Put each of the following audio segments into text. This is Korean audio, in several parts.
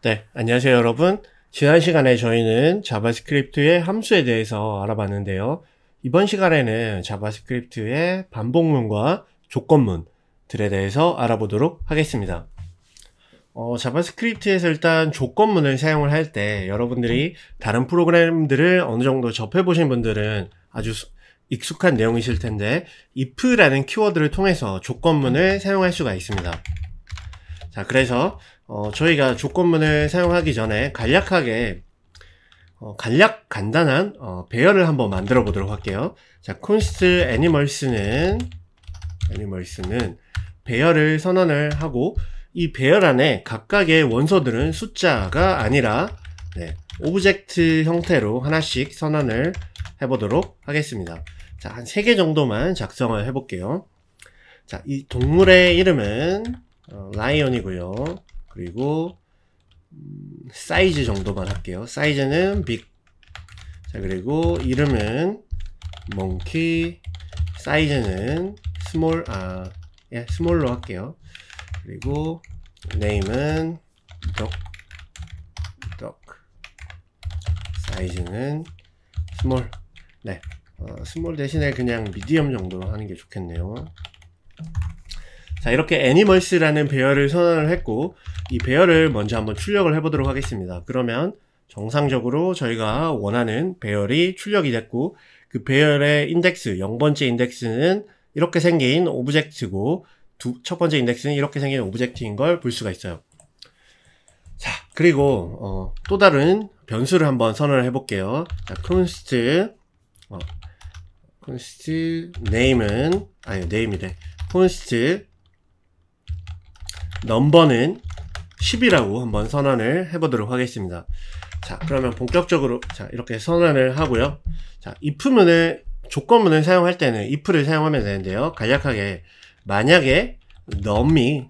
네, 안녕하세요 여러분. 지난 시간에 저희는 자바스크립트의 함수에 대해서 알아봤는데요. 이번 시간에는 자바스크립트의 반복문과 조건문들에 대해서 알아보도록 하겠습니다. 자바스크립트에서 일단 조건문을 사용을 할 때 여러분들이 다른 프로그램들을 어느 정도 접해보신 분들은 아주 익숙한 내용이실 텐데 if라는 키워드를 통해서 조건문을 사용할 수가 있습니다. 자, 그래서 저희가 조건문을 사용하기 전에 간략하게 간단한 배열을 한번 만들어 보도록 할게요. 자, const animals는 배열을 선언을 하고 이 배열 안에 각각의 원소들은 숫자가 아니라 오브젝트 형태로 하나씩 선언을 해보도록 하겠습니다. 자, 한 3개 정도만 작성을 해볼게요. 자, 이 동물의 이름은 라이언이고요. 그리고 사이즈 정도만 할게요. 사이즈는 빅. 자, 그리고 이름은 몽키. 사이즈는 스몰로 할게요. 그리고 네임은 덕. 사이즈는 스몰. 네, 스몰 대신에 그냥 미디엄 정도로 하는 게 좋겠네요. 자, 이렇게 animals라는 배열을 선언을 했고 이 배열을 먼저 한번 출력을 해보도록 하겠습니다. 그러면 정상적으로 저희가 원하는 배열이 출력이 됐고 그 배열의 인덱스, 0번째 인덱스는 이렇게 생긴 오브젝트고 첫 번째 인덱스는 이렇게 생긴 오브젝트인 걸 볼 수가 있어요. 자, 그리고 또 다른 변수를 한번 선언을 해볼게요. 자, const name은 const number는 10이라고 한번 선언을 해보도록 하겠습니다. 자, 그러면 본격적으로 이렇게 선언을 하고요. 자, if문을 조건문을 사용할 때는 if를 사용하면 되는데요. 간략하게 만약에 num이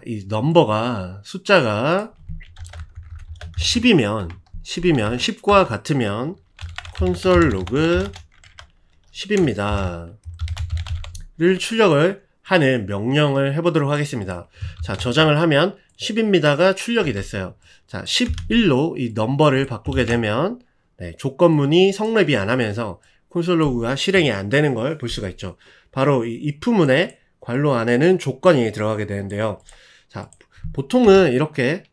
이 넘버가 숫자가 10이면 10과 같으면 console.log 10입니다 를 출력을 하는 명령을 해보도록 하겠습니다. 자, 저장을 하면 10입니다가 출력이 됐어요. 자, 11로 이 넘버를 바꾸게 되면 조건문이 성립이 안 하면서 콘솔로그가 실행이 안 되는 걸 볼 수가 있죠. 바로 이 if문의 괄호 안에는 조건이 들어가게 되는데요. 자, 보통은 이렇게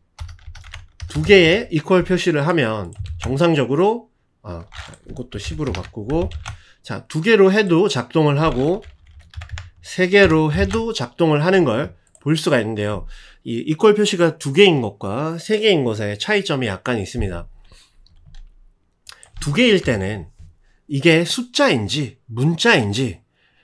두 개의 equal 표시를 하면 정상적으로 이것도 10으로 바꾸고 자, 2개로 해도 작동을 하고 3개로 해도 작동을 하는 걸 볼 수가 있는데요. 이 equal 표시가 2개인 것과 3개인 것의 차이점이 약간 있습니다. 2개일 때는 이게 숫자인지 문자인지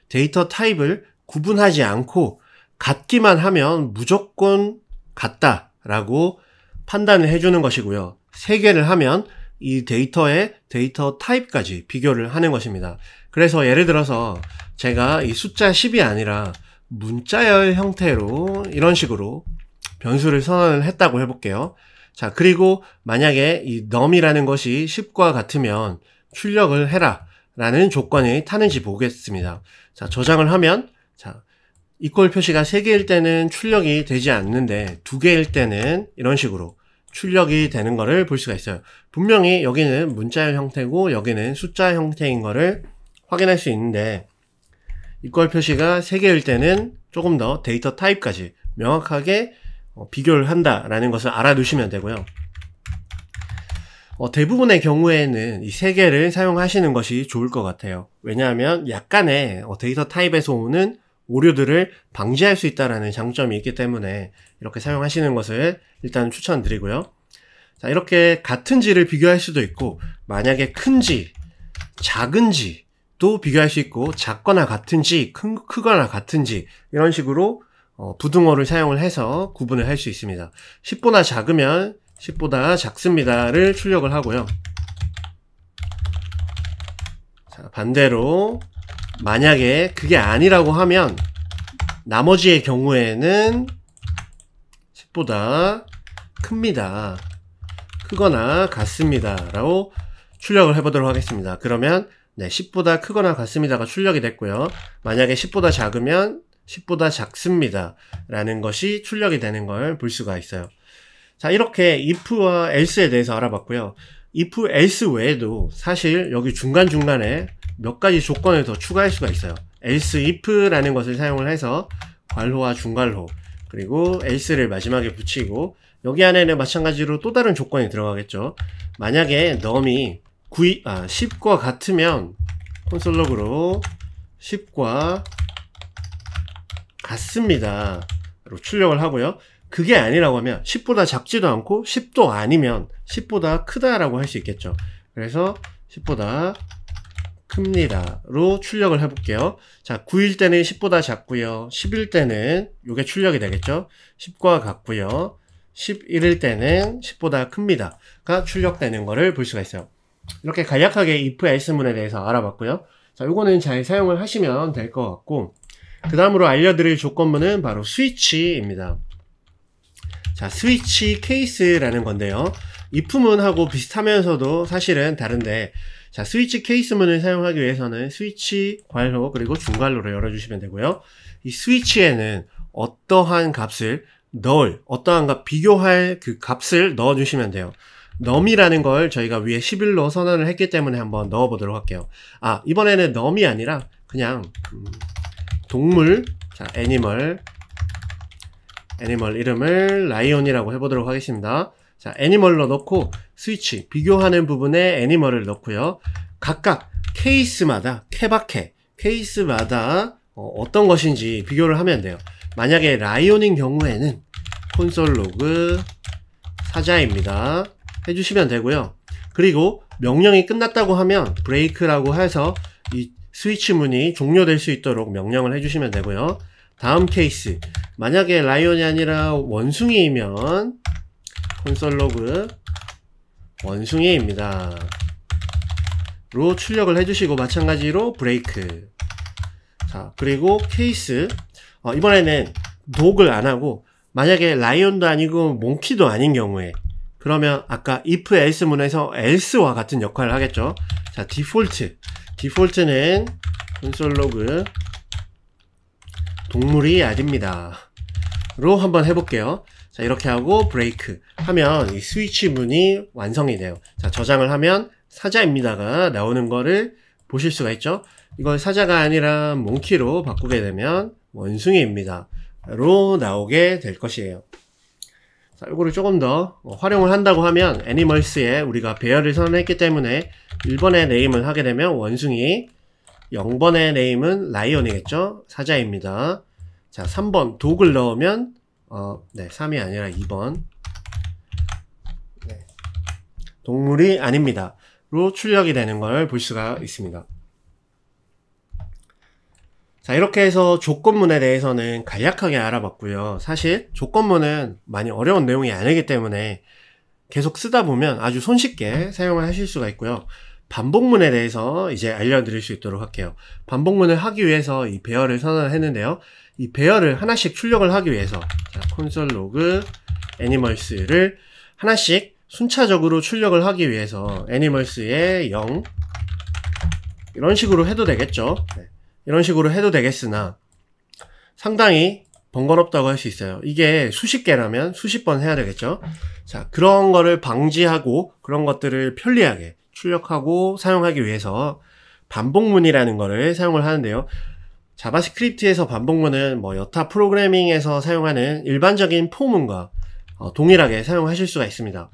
데이터 타입을 구분하지 않고 같기만 하면 무조건 같다라고 판단을 해주는 것이고요. 3개를 하면 이 데이터의 데이터 타입까지 비교를 하는 것입니다. 그래서 예를 들어서 제가 이 숫자 10이 아니라 문자열 형태로 이런 식으로 변수를 선언을 했다고 해볼게요. 자, 그리고 만약에 이 num이라는 것이 10과 같으면 출력을 해라 라는 조건이 타는지 보겠습니다. 자, 저장을 하면 자, equal 표시가 3개일 때는 출력이 되지 않는데 2개일 때는 이런 식으로 출력이 되는 거를 볼 수가 있어요. 분명히 여기는 문자열 형태고 여기는 숫자 형태인 거를 확인할 수 있는데 equal 표시가 3개일 때는 조금 더 데이터 타입까지 명확하게 비교를 한다라는 것을 알아두시면 되고요. 대부분의 경우에는 이 3개를 사용하시는 것이 좋을 것 같아요. 왜냐하면 약간의 데이터 타입에서 오는 오류들을 방지할 수 있다는 장점이 있기 때문에 이렇게 사용하시는 것을 일단 추천드리고요. 자, 이렇게 같은지를 비교할 수도 있고 만약에 큰지 작은지도 비교할 수 있고 작거나 같은지 크거나 같은지 이런 식으로 부등호를 사용을 해서 구분을 할 수 있습니다. 10보다 작으면 10보다 작습니다를 출력을 하고요. 자, 반대로 만약에 그게 아니라고 하면 나머지의 경우에는 10보다 큽니다. 크거나 같습니다 라고 출력을 해보도록 하겠습니다. 그러면 10보다 크거나 같습니다가 출력이 됐고요. 만약에 10보다 작으면 10보다 작습니다 라는 것이 출력이 되는 걸 볼 수가 있어요. 자, 이렇게 if와 else에 대해서 알아봤고요. if, else 외에도 사실 여기 중간중간에 몇 가지 조건을 더 추가할 수가 있어요. else if라는 것을 사용을 해서 괄호와 중괄호 그리고 else를 마지막에 붙이고 여기 안에는 마찬가지로 또 다른 조건이 들어가겠죠. 만약에 num이 10과 같으면 콘솔 로그로 10과 같습니다 로 출력을 하고요. 그게 아니라고 하면 10보다 작지도 않고 10도 아니면 10보다 크다라고 할 수 있겠죠. 그래서 10보다 큽니다 로 출력을 해볼게요. 자, 9일 때는 10보다 작고요. 10일 때는 이게 출력이 되겠죠. 10과 같고요. 11일 때는 10보다 큽니다 가 출력되는 거를 볼 수가 있어요. 이렇게 간략하게 if else문에 대해서 알아봤고요. 자, 요거는 잘 사용을 하시면 될 것 같고, 그 다음으로 알려드릴 조건문은 바로 스위치입니다. 자, 스위치 케이스라는 건데요. if문하고 비슷하면서도 사실은 다른데, 자, 스위치 케이스문을 사용하기 위해서는 스위치 괄호 그리고 중괄호를 열어주시면 되고요. 이 스위치에는 어떠한 값을 어떠한 값 비교할 그 값을 넣어주시면 돼요. num이라는 걸 저희가 위에 11로 선언을 했기 때문에 한번 넣어보도록 할게요. 이번에는 num이 아니라 그냥 동물, 자, 애니멀 이름을 라이온이라고 해보도록 하겠습니다. 자, 애니멀로 넣고 스위치 비교하는 부분에 애니멀을 넣고요. 각각 케이스마다 케이스마다 어떤 것인지 비교를 하면 돼요. 만약에 라이온인 경우에는 콘솔 로그 사자입니다 해주시면 되고요. 그리고 명령이 끝났다고 하면 브레이크라고 해서 이 스위치 문이 종료될 수 있도록 명령을 해주시면 되고요. 다음 케이스, 만약에 라이온이 아니라 원숭이이면 콘솔 로그 원숭이입니다 로 출력을 해주시고 마찬가지로 브레이크. 자, 그리고 케이스, 이번에는 독을 안하고 만약에 라이온도 아니고 몽키도 아닌 경우에 그러면 아까 if else 문에서 else와 같은 역할을 하겠죠. 자, 디폴트는 콘솔 로그 동물이 아닙니다 로 한번 해볼게요. 자, 이렇게 하고 브레이크 하면 이 스위치 문이 완성이 돼요. 자, 저장을 하면 사자입니다가 나오는 거를 보실 수가 있죠. 이걸 사자가 아니라 몽키로 바꾸게 되면 원숭이입니다 로 나오게 될 것이에요. 자, 이거를 조금 더 활용을 한다고 하면 애니멀스에 우리가 배열을 선언했기 때문에 1번의 네임을 하게 되면 원숭이, 0번의 네임은 라이온이겠죠. 사자입니다. 자, 3번 독을 넣으면 3이 아니라 2번 동물이 아닙니다 로 출력이 되는 걸 볼 수가 있습니다. 자, 이렇게 해서 조건문에 대해서는 간략하게 알아봤고요. 사실 조건문은 많이 어려운 내용이 아니기 때문에 계속 쓰다 보면 아주 손쉽게 사용을 하실 수가 있고요. 반복문에 대해서 이제 알려드릴 수 있도록 할게요. 반복문을 하기 위해서 이 배열을 선언을 했는데요. 이 배열을 하나씩 출력을 하기 위해서 콘솔 로그 애니멀스를 하나씩 순차적으로 출력을 하기 위해서 애니멀스의 0 이런 식으로 해도 되겠죠. 이런 식으로 해도 되겠으나 상당히 번거롭다고 할 수 있어요. 이게 수십 개라면 수십 번 해야 되겠죠. 자, 그런 거를 방지하고 그런 것들을 편리하게 출력하고 사용하기 위해서 반복문이라는 거를 사용을 하는데요. 자바스크립트에서 반복문은 여타 프로그래밍에서 사용하는 일반적인 포문과 동일하게 사용하실 수가 있습니다.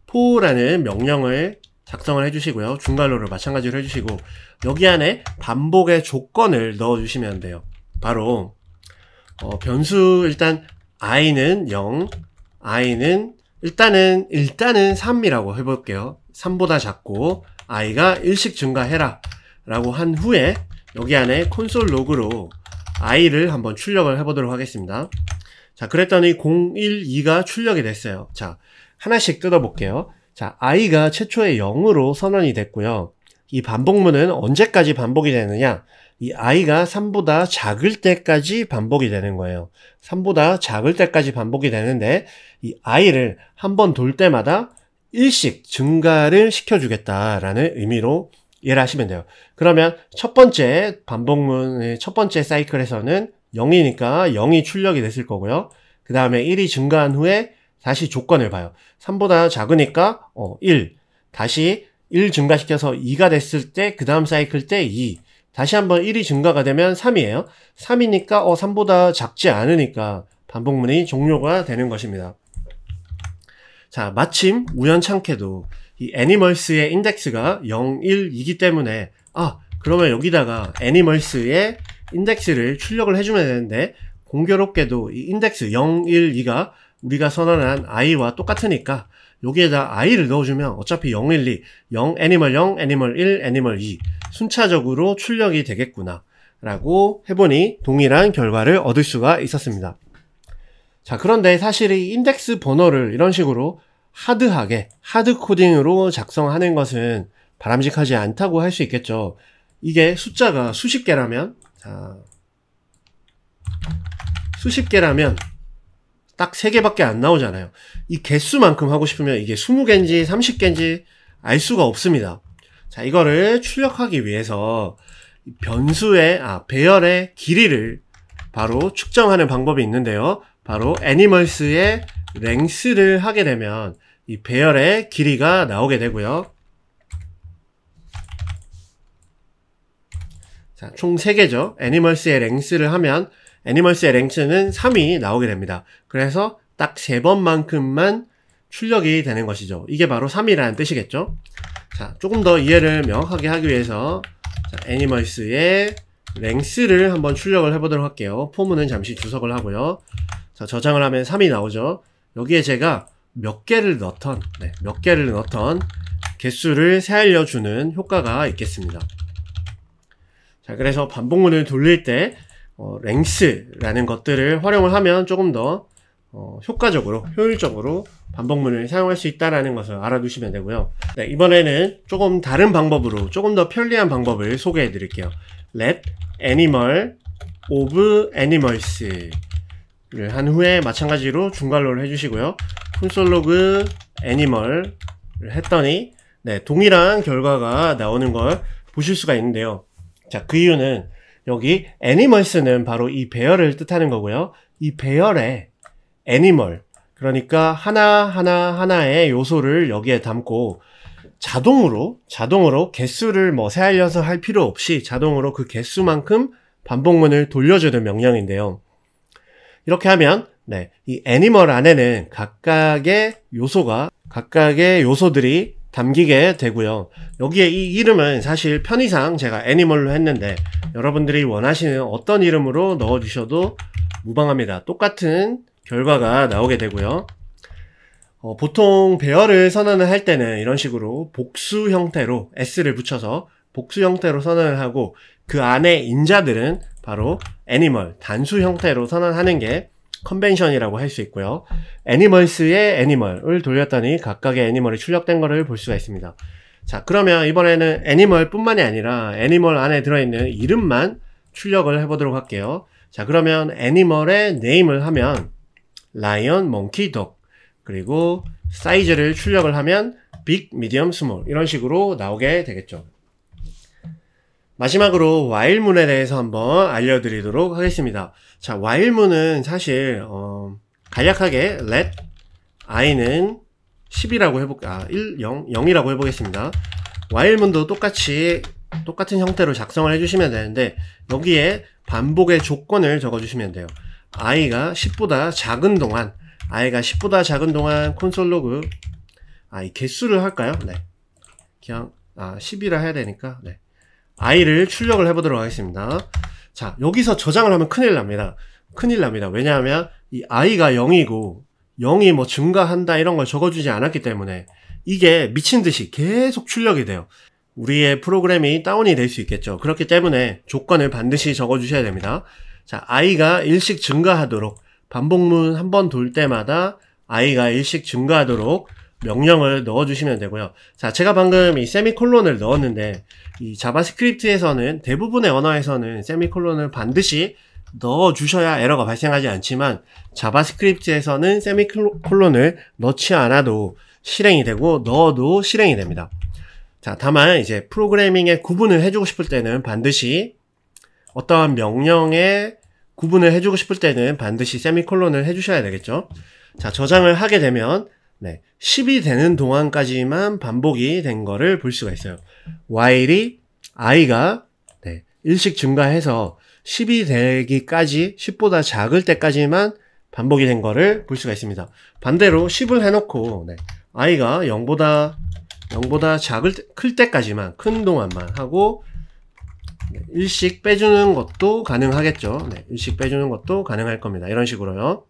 포라는 명령을 작성을 해주시고요. 중괄호를 마찬가지로 해주시고 여기 안에 반복의 조건을 넣어주시면 돼요. 바로 변수 일단 i는 0, i는 일단은 3이라고 해볼게요. 3보다 작고 i가 1씩 증가해라 라고 한 후에 여기 안에 콘솔 로그로 i를 한번 출력을 해보도록 하겠습니다. 자, 그랬더니 012가 출력이 됐어요. 자, 하나씩 뜯어볼게요. 자, i가 최초에 0으로 선언이 됐고요. 이 반복문은 언제까지 반복이 되느냐? 이 i가 3보다 작을 때까지 반복이 되는 거예요. 3보다 작을 때까지 반복이 되는데 이 i를 한 번 돌 때마다 1씩 증가를 시켜주겠다라는 의미로 이해를 하시면 돼요. 그러면 첫 번째 반복문의 첫 번째 사이클에서는 0이니까 0이 출력이 됐을 거고요. 그 다음에 1이 증가한 후에 다시 조건을 봐요. 3보다 작으니까 1. 다시 1 증가시켜서 2가 됐을 때 그 다음 사이클 때 2. 다시 한번 1이 증가가 되면 3이에요. 3이니까 3보다 작지 않으니까 반복문이 종료가 되는 것입니다. 자, 마침 우연찮게도 이 애니멀스의 인덱스가 0, 1, 2기 때문에 그러면 여기다가 애니멀스의 인덱스를 출력을 해주면 되는데 공교롭게도 이 인덱스 0, 1, 2가 우리가 선언한 i와 똑같으니까 여기에다 i를 넣어주면 어차피 0, 1, 2, 0, 애니멀 0, 애니멀 1, 애니멀 2 순차적으로 출력이 되겠구나 라고 해보니 동일한 결과를 얻을 수가 있었습니다. 자, 그런데 사실 이 인덱스 번호를 이런 식으로 하드하게 하드 코딩으로 작성하는 것은 바람직하지 않다고 할 수 있겠죠. 이게 숫자가 수십 개라면 딱 3개밖에 안 나오잖아요. 이 개수만큼 하고 싶으면 이게 20개인지 30개인지 알 수가 없습니다. 자, 이거를 출력하기 위해서 변수의 배열의 길이를 바로 측정하는 방법이 있는데요. 바로 애니멀스의 length를 하게 되면 이 배열의 길이가 나오게 되고요. 자, 총 3개죠. 애니멀스의 length를 하면 애니멀스의 length는 3이 나오게 됩니다. 그래서 딱 3번만큼만 출력이 되는 것이죠. 이게 바로 3이라는 뜻이겠죠. 자, 조금 더 이해를 명확하게 하기 위해서 애니멀스의 length를 한번 출력을 해보도록 할게요. 포문은 잠시 주석을 하고요. 자, 저장을 하면 3이 나오죠. 여기에 제가 몇 개를 넣던 개수를 세알려주는 효과가 있겠습니다. 자, 그래서 반복문을 돌릴 때 length라는 것들을 활용을 하면 조금 더 효과적으로, 효율적으로 반복문을 사용할 수 있다는 것을 알아두시면 되고요. 네, 이번에는 조금 다른 방법으로, 조금 더 편리한 방법을 소개해 드릴게요. let animal of animals 를 한 후에 마찬가지로 중괄호를 해주시고요. console.log animal을 했더니 동일한 결과가 나오는 걸 보실 수가 있는데요. 자, 그 이유는 여기 animals는 바로 이 배열을 뜻하는 거고요. 이 배열에 animal, 그러니까 하나의 요소를 여기에 담고 자동으로 개수를 세알려서 할 필요 없이 자동으로 그 개수만큼 반복문을 돌려주는 명령인데요. 이렇게 하면 이 애니멀 안에는 각각의 요소들이 담기게 되고요. 여기에 이 이름은 사실 편의상 제가 애니멀로 했는데 여러분들이 원하시는 어떤 이름으로 넣어주셔도 무방합니다. 똑같은 결과가 나오게 되고요. 보통 배열을 선언을 할 때는 이런 식으로 복수 형태로 s를 붙여서 복수 형태로 선언을 하고 그 안에 인자들은 바로 애니멀, 단수 형태로 선언하는 게 컨벤션이라고 할 수 있고요. 애니멀스의 애니멀을 돌렸더니 각각의 애니멀이 출력된 것을 볼 수가 있습니다. 자, 그러면 이번에는 애니멀 뿐만이 아니라 애니멀 안에 들어있는 이름만 출력을 해보도록 할게요. 자, 그러면 애니멀의 name을 하면 lion, monkey, dog, 그리고 사이즈를 출력을 하면 big, medium, small 이런 식으로 나오게 되겠죠. 마지막으로 while문에 대해서 한번 알려드리도록 하겠습니다. 자, while문은 사실 간략하게 let i는 10이라고 해볼까, 0이라고 해보겠습니다. while문도 똑같은 형태로 작성을 해주시면 되는데 여기에 반복의 조건을 적어주시면 돼요. i가 10보다 작은 동안 console.log 이 개수를 할까요? 그냥 10이라 해야 되니까 i를 출력을 해보도록 하겠습니다. 자, 여기서 저장을 하면 큰일 납니다. 왜냐하면 이 i가 0이고 0이 증가한다 이런 걸 적어주지 않았기 때문에 이게 미친듯이 계속 출력이 돼요. 우리의 프로그램이 다운이 될 수 있겠죠. 그렇기 때문에 조건을 반드시 적어주셔야 됩니다. 자, i가 1씩 증가하도록 반복문 한 번 돌 때마다 i가 1씩 증가하도록 명령을 넣어주시면 되고요. 자, 제가 방금 이 세미콜론을 넣었는데 이 자바스크립트에서는 대부분의 언어에서는 세미콜론을 반드시 넣어주셔야 에러가 발생하지 않지만 자바스크립트에서는 세미콜론을 넣지 않아도 실행이 되고 넣어도 실행이 됩니다. 자, 다만 이제 프로그래밍의 구분을 해주고 싶을 때는 반드시 어떠한 명령의 구분을 해주고 싶을 때는 반드시 세미콜론을 해주셔야 되겠죠. 자, 저장을 하게 되면 10이 되는 동안까지만 반복이 된 거를 볼 수가 있어요. while이 i가 1씩 증가해서 10이 되기까지 10보다 작을 때까지만 반복이 된 거를 볼 수가 있습니다. 반대로 10을 해놓고 i가 0보다 클 때까지만, 큰 동안만 하고 1씩 빼주는 것도 가능하겠죠. 1씩 빼주는 것도 가능할 겁니다. 이런 식으로요.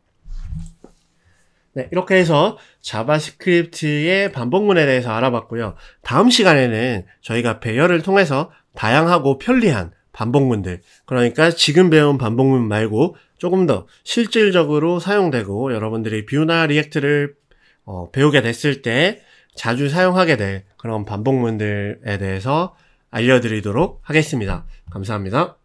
이렇게 해서 자바스크립트의 반복문에 대해서 알아봤고요. 다음 시간에는 저희가 배열을 통해서 다양하고 편리한 반복문들, 그러니까 지금 배운 반복문 말고 조금 더 실질적으로 사용되고 여러분들이 뷰나 리액트를 배우게 됐을 때 자주 사용하게 될 그런 반복문들에 대해서 알려드리도록 하겠습니다. 감사합니다.